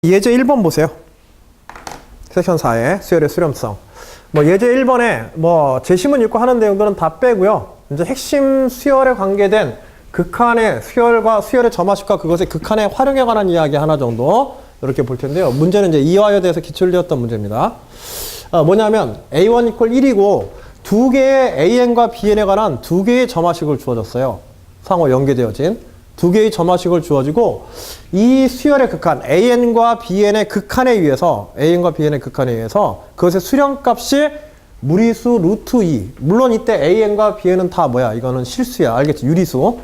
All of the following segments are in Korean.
예제 1번 보세요. 세션 4의 수열의 수렴성. 예제 1번에 제시문 읽고 하는 내용들은 다 빼고요. 이제 핵심 수열에 관계된 극한의 수열과 수열의 점화식과 그것의 극한의 활용에 관한 이야기 하나 정도 이렇게 볼 텐데요. 문제는 이제 이화에 대해서 기출되었던 문제입니다. 뭐냐면 A1 = 1이고 두 개의 AN과 BN에 관한 두 개의 점화식을 주어졌어요. 상호 연계되어진. 두 개의 점화식을 주어지고 이 수열의 극한 AN과 BN의 극한에 의해서 그것의 수렴값이 무리수 루트 2. 물론 이때 AN과 BN은 다 이거는 실수야. 알겠지? 유리수.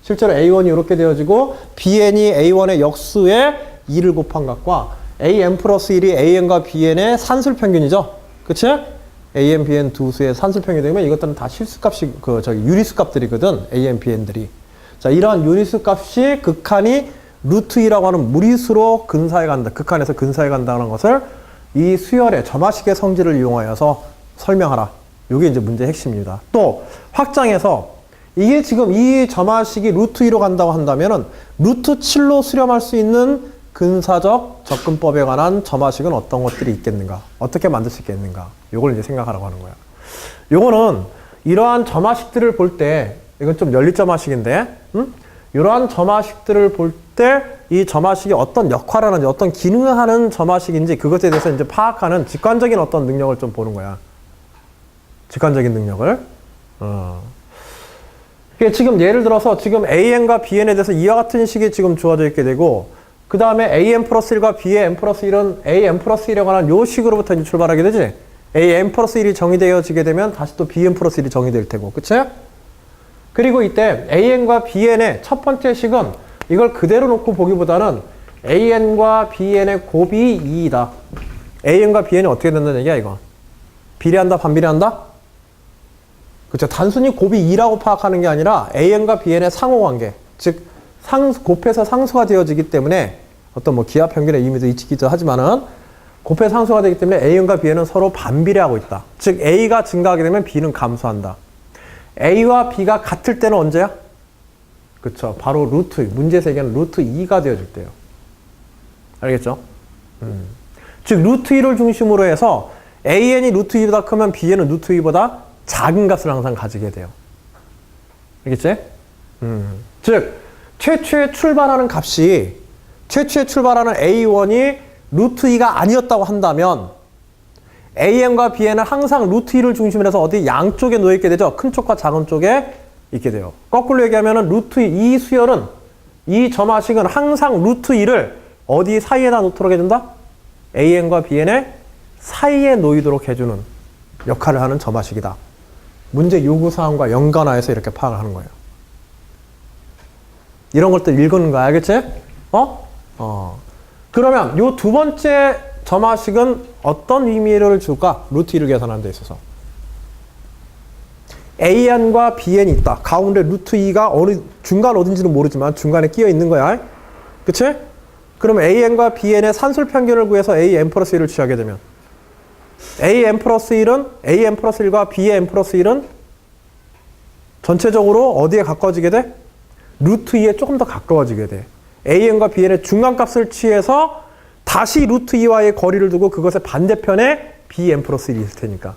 실제로 A1이 이렇게 되어지고 BN이 A1의 역수에 2를 곱한 값과 AN 플러스 1이 AN과 BN의 산술 평균이죠. 그치? AN, BN 두 수의 산술 평균이 되면 이것들은 다 실수값이 유리수 값들이거든. AN, BN들이. 자, 이러한 유리수 값이 극한이 루트 2라고 하는 무리수로 근사해 간다. 극한에서 근사해 간다는 것을 이 수열의 점화식의 성질을 이용하여서 설명하라. 이게 이제 문제의 핵심입니다. 또 확장해서 이게 지금 이 점화식이 루트 2로 간다고 한다면은 루트 7로 수렴할 수 있는 근사적 접근법에 관한 점화식은 어떤 것들이 있겠는가? 어떻게 만들 수 있겠는가? 요걸 이제 생각하라고 하는 거야. 요거는 이러한 점화식들을 볼 때 이건 좀 연립점화식인데, 이러한 점화식들을 볼 때 이 점화식이 어떤 역할을 하는지, 어떤 기능을 하는 점화식인지 그것에 대해서 이제 파악하는 직관적인 어떤 능력을 좀 보는 거야. 직관적인 능력을. 지금 예를 들어서 지금 AN과 BN에 대해서 이와 같은 식이 지금 주어져 있게 되고, 그 다음에 AN 플러스 1과 BN 플러스 1은 AN 플러스 1에 관한 요 식으로부터 이제 출발하게 되지. AN 플러스 1이 정의되어지게 되면 다시 또 BN 플러스 1이 정의될 테고, 그치? 그리고 이때 AN과 BN의 첫 번째 식은 이걸 그대로 놓고 보기보다는 AN과 BN의 곱이 2이다. AN과 BN이 어떻게 된다는 얘기야, 이거? 비례한다, 반비례한다? 그쵸. 단순히 곱이 2라고 파악하는 게 아니라 AN과 BN의 상호관계. 즉, 곱해서 상수가 되어지기 때문에 어떤 기하 평균의 의미도 있기도 하지만은 곱해서 상수가 되기 때문에 A과 B는 서로 반비례하고 있다. 즉, A가 증가하게 되면 B는 감소한다. A와 B가 같을 때는 언제야? 그쵸. 바로 루트, 문제에서 얘기하는 루트 2가 되어질 때요. 알겠죠? 즉, 루트 2를 중심으로 해서 AN이 루트 2보다 크면 BN은 루트 2보다 작은 값을 항상 가지게 돼요. 알겠지? 즉, 최초에 출발하는 A1이 루트 2가 아니었다고 한다면 AN과 BN은 항상 루트 2를 중심으로 해서 어디 양쪽에 놓여있게 되죠. 큰 쪽과 작은 쪽에 있게 돼요. 거꾸로 얘기하면 루트 2 수열은 이 점화식은 항상 루트 2를 어디 사이에다 놓도록 해준다? AN과 BN의 사이에 놓이도록 해주는 역할을 하는 점화식이다. 문제 요구사항과 연관하여서 이렇게 파악을 하는 거예요. 이런 것들 읽는 거야. 알겠지? 그러면 요 두 번째 점화식은 어떤 의미를 줄까? 루트 2를 계산하는 데 있어서. AN과 BN이 있다. 가운데 루트 2가 중간 어딘지는 모르지만 중간에 끼어 있는 거야. 그치? 그러면 AN과 BN의 산술 평균을 구해서 AN 플러스 1을 취하게 되면 AN 플러스 1과 BN 플러스 1은 전체적으로 어디에 가까워지게 돼? 루트 2에 조금 더 가까워지게 돼. AN과 BN의 중간값을 취해서 다시 루트 2와의 거리를 두고 그것의 반대편에 BN 플러스 1이 있을 테니까.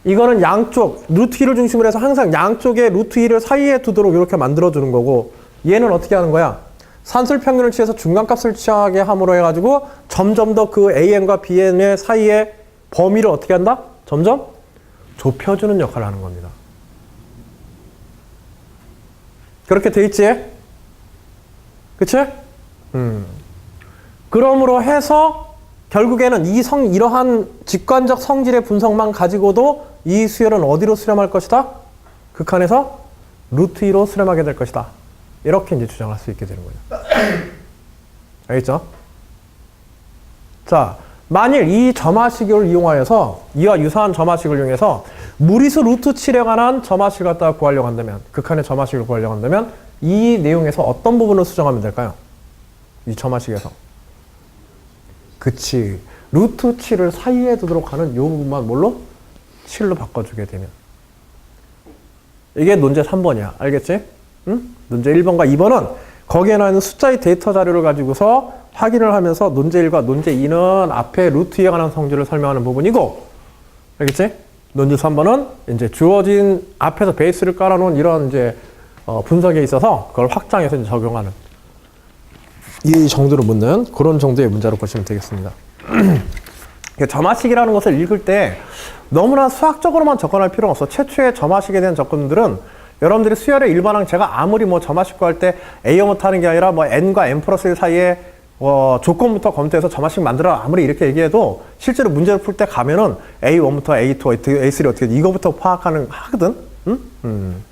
이거는 양쪽, 루트 2를 중심으로 해서 항상 양쪽에 루트 2를 사이에 두도록 이렇게 만들어주는 거고, 얘는 어떻게 하는 거야? 산술 평균을 취해서 중간값을 취하게 함으로 해가지고 점점 더 그 AN과 BN의 사이의 범위를 어떻게 한다? 점점 좁혀주는 역할을 하는 겁니다. 그렇게 돼 있지? 그치? 그러므로 해서 결국에는 이러한 직관적 성질의 분석만 가지고도 이 수열은 어디로 수렴할 것이다? 극한에서 루트 2로 수렴하게 될 것이다. 이렇게 이제 주장할 수 있게 되는 거예요. 알겠죠? 자, 만일 이 점화식을 이용하여서 이와 유사한 점화식을 이용해서 무리수 루트 7에 관한 점화식을 갖다가 구하려고 한다면, 극한의 점화식을 구하려고 한다면 이 내용에서 어떤 부분을 수정하면 될까요? 이 점화식에서. 그치. 루트 7을 사이에 두도록 하는 이 부분만 뭘로? 7로 바꿔주게 되면. 이게 논제 3번이야. 알겠지? 응? 논제 1번과 2번은 거기에 나있는 숫자의 데이터 자료를 가지고서 확인을 하면서 논제 1과 논제 2는 앞에 루트 2에 관한 성질을 설명하는 부분이고, 알겠지? 논제 3번은 이제 주어진 앞에서 베이스를 깔아놓은 이런 이제 분석에 있어서 그걸 확장해서 이제 적용하는 이 정도로 묻는 그런 정도의 문제로 보시면 되겠습니다. 점화식이라는 것을 읽을 때 너무나 수학적으로만 접근할 필요는 없어. 최초의 점화식에 대한 접근들은 여러분들이 수열의 일반항, 제가 아무리 뭐 점화식 구할 때 A형부터 하는 게 아니라 뭐 N과 N 플러스 1 사이에 조건부터 검토해서 점화식 만들어 아무리 이렇게 얘기해도 실제로 문제를 풀 때 가면은 A1부터 A2, A3 어떻게 이거부터 하거든? 응?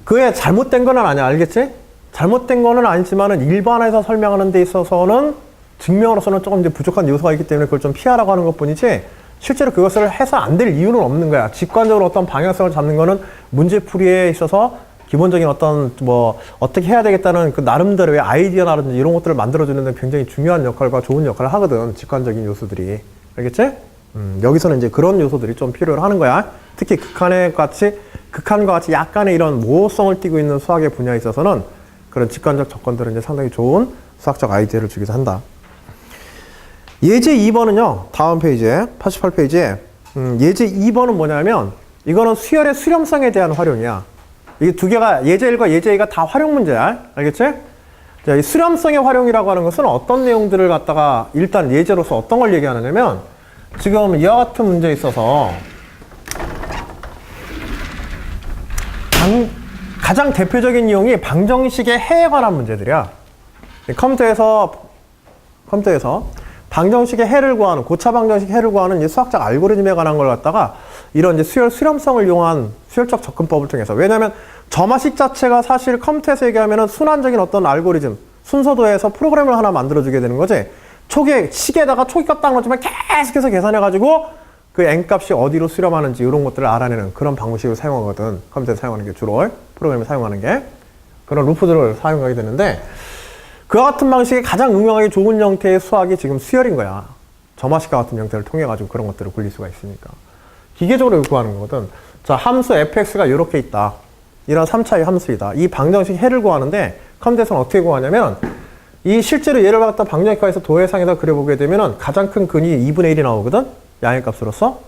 그게 잘못된 건 아니야. 알겠지? 잘못된 거는 아니지만은 일반에서 설명하는 데 있어서는 증명으로서는 조금 이제 부족한 요소가 있기 때문에 그걸 좀 피하라고 하는 것 뿐이지 실제로 그것을 해서 안 될 이유는 없는 거야. 직관적으로 어떤 방향성을 잡는 거는 문제풀이에 있어서 기본적인 어떤 뭐 어떻게 해야 되겠다는 그 나름대로의 아이디어라든지 이런 것들을 만들어주는 데 굉장히 중요한 역할과 좋은 역할을 하거든. 직관적인 요소들이. 알겠지? 여기서는 이제 그런 요소들이 좀 필요로 하는 거야. 특히 극한과 같이 약간의 이런 모호성을 띠고 있는 수학의 분야에 있어서는 그런 직관적 접근들은 이제 상당히 좋은 수학적 아이디어를 주기도 한다. 예제 2번은요, 다음 페이지에, 88페이지에, 예제 2번은 뭐냐면, 이거는 수열의 수렴성에 대한 활용이야. 이 두 개가, 예제 1과 예제 2가 다 활용 문제야. 알겠지? 자, 이 수렴성의 활용이라고 하는 것은 어떤 내용들을 갖다가 일단 예제로서 어떤 걸 얘기하느냐면, 지금 이와 같은 문제에 있어서, 가장 대표적인 내용이 방정식의 해에 관한 문제들이야. 컴퓨터에서 방정식의 해를 구하는, 고차 방정식 해를 구하는 이제 수학적 알고리즘에 관한 걸 갖다가 이런 이제 수렴성을 이용한 수열적 접근법을 통해서. 왜냐하면 점화식 자체가 사실 컴퓨터에서 얘기하면은 순환적인 어떤 알고리즘, 순서도에서 프로그램을 하나 만들어주게 되는 거지. 식에다가 초기값 딱 넣지만 계속해서 계산해가지고 그 n값이 어디로 수렴하는지 이런 것들을 알아내는 그런 방식을 사용하거든. 컴퓨터에서 사용하는 게 주로, 프로그램을 사용하는 게. 그런 루프들을 사용하게 되는데, 그와 같은 방식이 가장 응용하기 좋은 형태의 수학이 지금 수열인 거야. 점화식과 같은 형태를 통해가지고 그런 것들을 굴릴 수가 있으니까. 기계적으로 구하는 거거든. 자, 함수 fx가 이렇게 있다. 이런 3차의 함수이다. 이 방정식 해를 구하는데, 컴퓨터에서는 어떻게 구하냐면, 이 실제로 예를 받았던 방정식과에서 도해상에다 그려보게 되면은 가장 큰 근이 2분의 1이 나오거든? 양의 값으로서.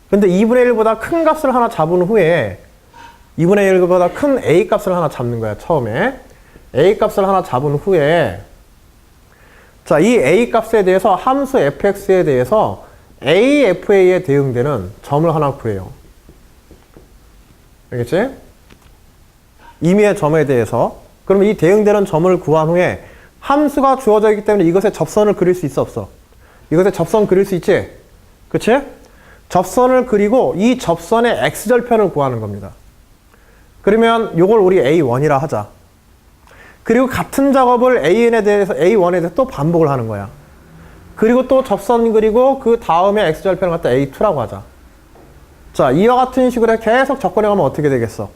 근데 2분의 1보다 큰 값을 하나 잡은 후에, 2분의 1보다 큰 a 값을 하나 잡는 거야, 처음에. a 값을 하나 잡은 후에, 자, 이 a 값에 대해서 함수 fx에 대해서 afA에 대응되는 점을 하나 구해요. 알겠지? 임의의 점에 대해서. 그럼 이 대응되는 점을 구한 후에 함수가 주어져 있기 때문에 이것의 접선을 그릴 수 있어, 없어? 이것의 접선 그릴 수 있지? 그치? 접선을 그리고 이 접선의 x절편을 구하는 겁니다. 그러면 요걸 우리 A1이라 하자. 그리고 같은 작업을 A1에 대해서 또 반복을 하는 거야. 그리고 또 접선 그리고 그 다음에 x절편을 갖다 A2라고 하자. 자, 이와 같은 식으로 계속 접근해 가면 어떻게 되겠어?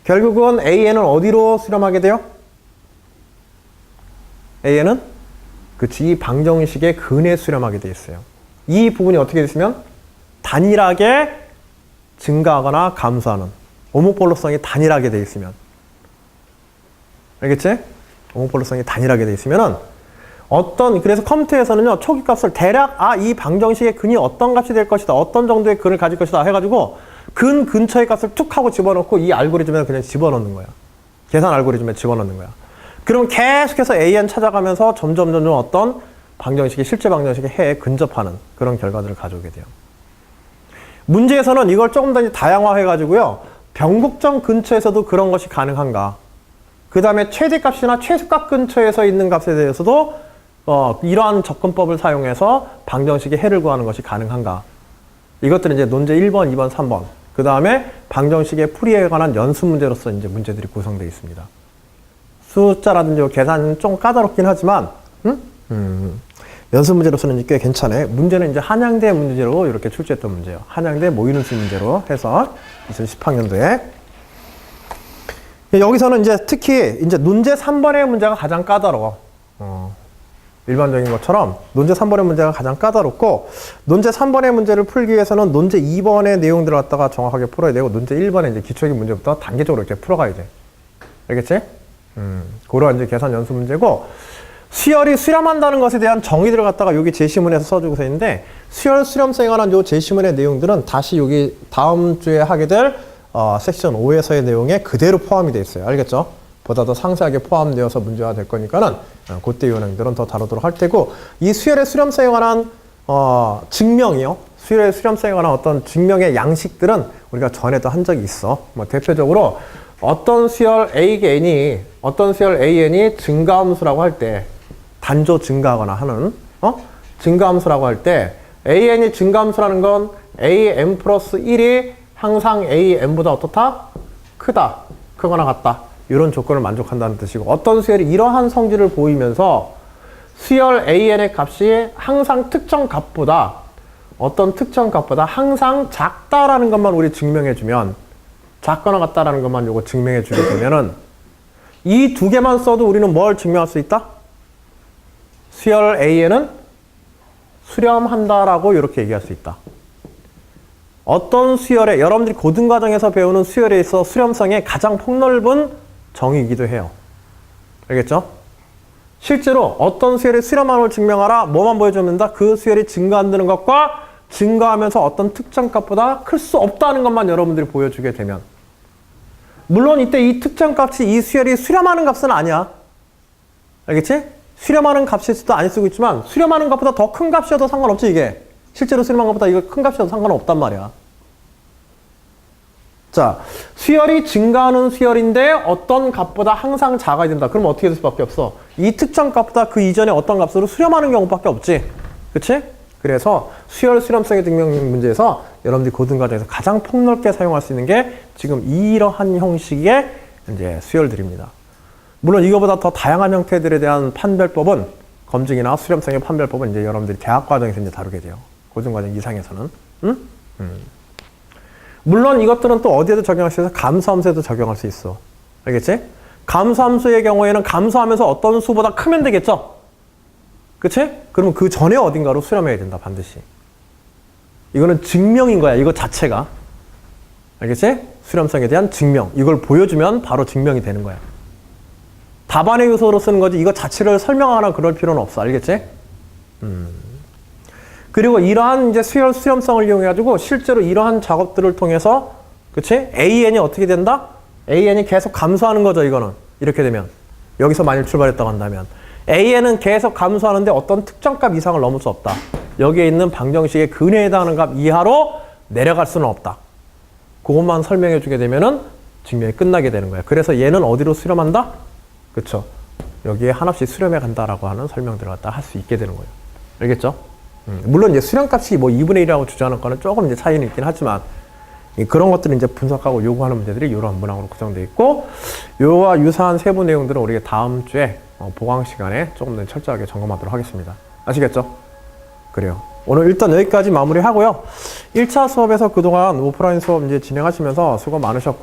결국은 AN은 어디로 수렴하게 돼요? AN은? 그치, 이 방정식의 근에 수렴하게 돼 있어요. 이 부분이 어떻게 됐으면? 단일하게 증가하거나 감소하는, 오목볼로성이 단일하게 돼 있으면. 알겠지? 오목볼로성이 단일하게 돼 있으면은 그래서 컴퓨터에서는요, 초기 값을 대략, 이 방정식의 근이 어떤 값이 될 것이다, 어떤 정도의 근을 가질 것이다 해가지고 근 근처의 값을 툭 하고 집어넣고 이 알고리즘에 그냥 집어넣는 거야. 계산 알고리즘에 집어넣는 거야. 그러면 계속해서 AN 찾아가면서 점점 어떤 실제 방정식의 해에 근접하는 그런 결과들을 가져오게 돼요. 문제에서는 이걸 조금 더 다양화해가지고요, 변곡점 근처에서도 그런 것이 가능한가. 그 다음에 최대값이나 최소값 근처에서 있는 값에 대해서도 이러한 접근법을 사용해서 방정식의 해를 구하는 것이 가능한가. 이것들은 이제 논제 1번, 2번, 3번. 그 다음에 방정식의 풀이에 관한 연습 문제로서 이제 문제들이 구성되어 있습니다. 숫자라든지 계산은 좀 까다롭긴 하지만, 연습 문제로서는 꽤 괜찮아요. 문제는 이제 한양대 문제로 이렇게 출제했던 문제예요. 한양대 모의능수 문제로 해서 2010학년도에. 여기서는 이제 특히 이제 논제 3번의 문제가 가장 까다로워. 일반적인 것처럼 논제 3번의 문제가 가장 까다롭고, 논제 3번의 문제를 풀기 위해서는 논제 2번의 내용들을 갖다가 정확하게 풀어야 되고, 논제 1번의 이제 기초적인 문제부터 단계적으로 이렇게 풀어가야 돼. 알겠지? 그런 이제 계산 연수 문제고, 수열이 수렴한다는 것에 대한 정의들을 갖다가 여기 제시문에서 써주고서 있는데, 수열 수렴성에 관한 요 제시문의 내용들은 다시 여기 다음 주에 하게 될 섹션 5에서의 내용에 그대로 포함이 되어 있어요. 알겠죠? 보다 더 상세하게 포함되어서 문제가 될 거니까는 그때 이 내용들은 더 다루도록 할 테고, 이 수열의 수렴성에 관한 증명이요. 수열의 수렴성에 관한 어떤 증명의 양식들은 우리가 전에도 한 적이 있어. 뭐 대표적으로 어떤 수열 AN이 증가함수라고 할 때, 단조 증가하거나 하는 증가함수라고 할 때 AN이 증가함수라는 건 AN 플러스 1이 항상 AN보다 어떻다? 크거나 같다. 이런 조건을 만족한다는 뜻이고, 어떤 수열이 이러한 성질을 보이면서 수열 AN의 값이 항상 특정 값보다 항상 작다라는 것만 우리 증명해주면, 작거나 같다라는 것만 요거 증명해주게 되면은 이 두 개만 써도 우리는 뭘 증명할 수 있다? 수열 AN은 수렴한다라고 이렇게 얘기할 수 있다. 어떤 수열에, 여러분들이 고등과정에서 배우는 수열에 있어 수렴성의 가장 폭넓은 정의이기도 해요. 알겠죠? 실제로 어떤 수열의 수렴함을 증명하라, 뭐만 보여주면 된다? 그 수열이 증가한다는 것과 증가하면서 어떤 특정 값보다 클 수 없다는 것만 여러분들이 보여주게 되면, 물론 이때 이 특정 값이 이 수열이 수렴하는 값은 아니야. 알겠지? 수렴하는 값일 수도 아닐 수도 있지만, 수렴하는 값보다 더 큰 값이어도 상관없지. 이게 실제로 수렴하는 것보다 이거 큰 값이어도 상관없단 말이야. 자, 수열이 증가하는 수열인데 어떤 값보다 항상 작아야 된다. 그럼 어떻게 될 수밖에 없어? 이 특정 값보다 그 이전에 어떤 값으로 수렴하는 경우밖에 없지. 그치? 그래서 수열 수렴성의 증명 문제에서 여러분들이 고등과정에서 가장 폭넓게 사용할 수 있는 게 지금 이러한 형식의 이제 수열들입니다. 물론 이거보다 더 다양한 형태들에 대한 판별법은, 검증이나 수렴성의 판별법은 이제 여러분들이 대학과정에서 이제 다루게 돼요. 고등과정 이상에서는. 물론 이것들은 또 어디에도 적용할 수 있어서 감수함수에도 적용할 수 있어. 알겠지? 감수함수의 경우에는 감수하면서 어떤 수보다 크면 되겠죠? 그치? 그러면 그 전에 어딘가로 수렴해야 된다, 반드시. 이거는 증명인 거야, 이거 자체가. 알겠지? 수렴성에 대한 증명. 이걸 보여주면 바로 증명이 되는 거야. 답안의 요소로 쓰는 거지, 이거 자체를 설명하거나 그럴 필요는 없어. 알겠지? 그리고 이러한 이제 수열 수렴성을 이용해가지고 실제로 이러한 작업들을 통해서, 그치? AN이 어떻게 된다? AN이 계속 감소하는 거죠, 이거는. 이렇게 되면. 여기서 만일 출발했다고 한다면. AN은 계속 감소하는데 어떤 특정 값 이상을 넘을 수 없다. 여기에 있는 방정식의 근해에 해당하는 값 이하로 내려갈 수는 없다. 그것만 설명해 주게 되면은 증명이 끝나게 되는 거야. 그래서 얘는 어디로 수렴한다? 그쵸? 여기에 한없이 수렴해 간다라고 하는 설명들을 갖다 할 수 있게 되는 거예요. 알겠죠? 물론 이제 수렴값이 뭐 2분의 1이라고 주장하는 거는 조금 이제 차이는 있긴 하지만, 그런 것들을 이제 분석하고 요구하는 문제들이 이런 문항으로 구성되어 있고, 요와 유사한 세부 내용들은 우리가 다음 주에 보강 시간에 조금 더 철저하게 점검하도록 하겠습니다. 아시겠죠? 그래요. 오늘 일단 여기까지 마무리하고요. 1차 수업에서 그동안 오프라인 수업 이제 진행하시면서 수고 많으셨고,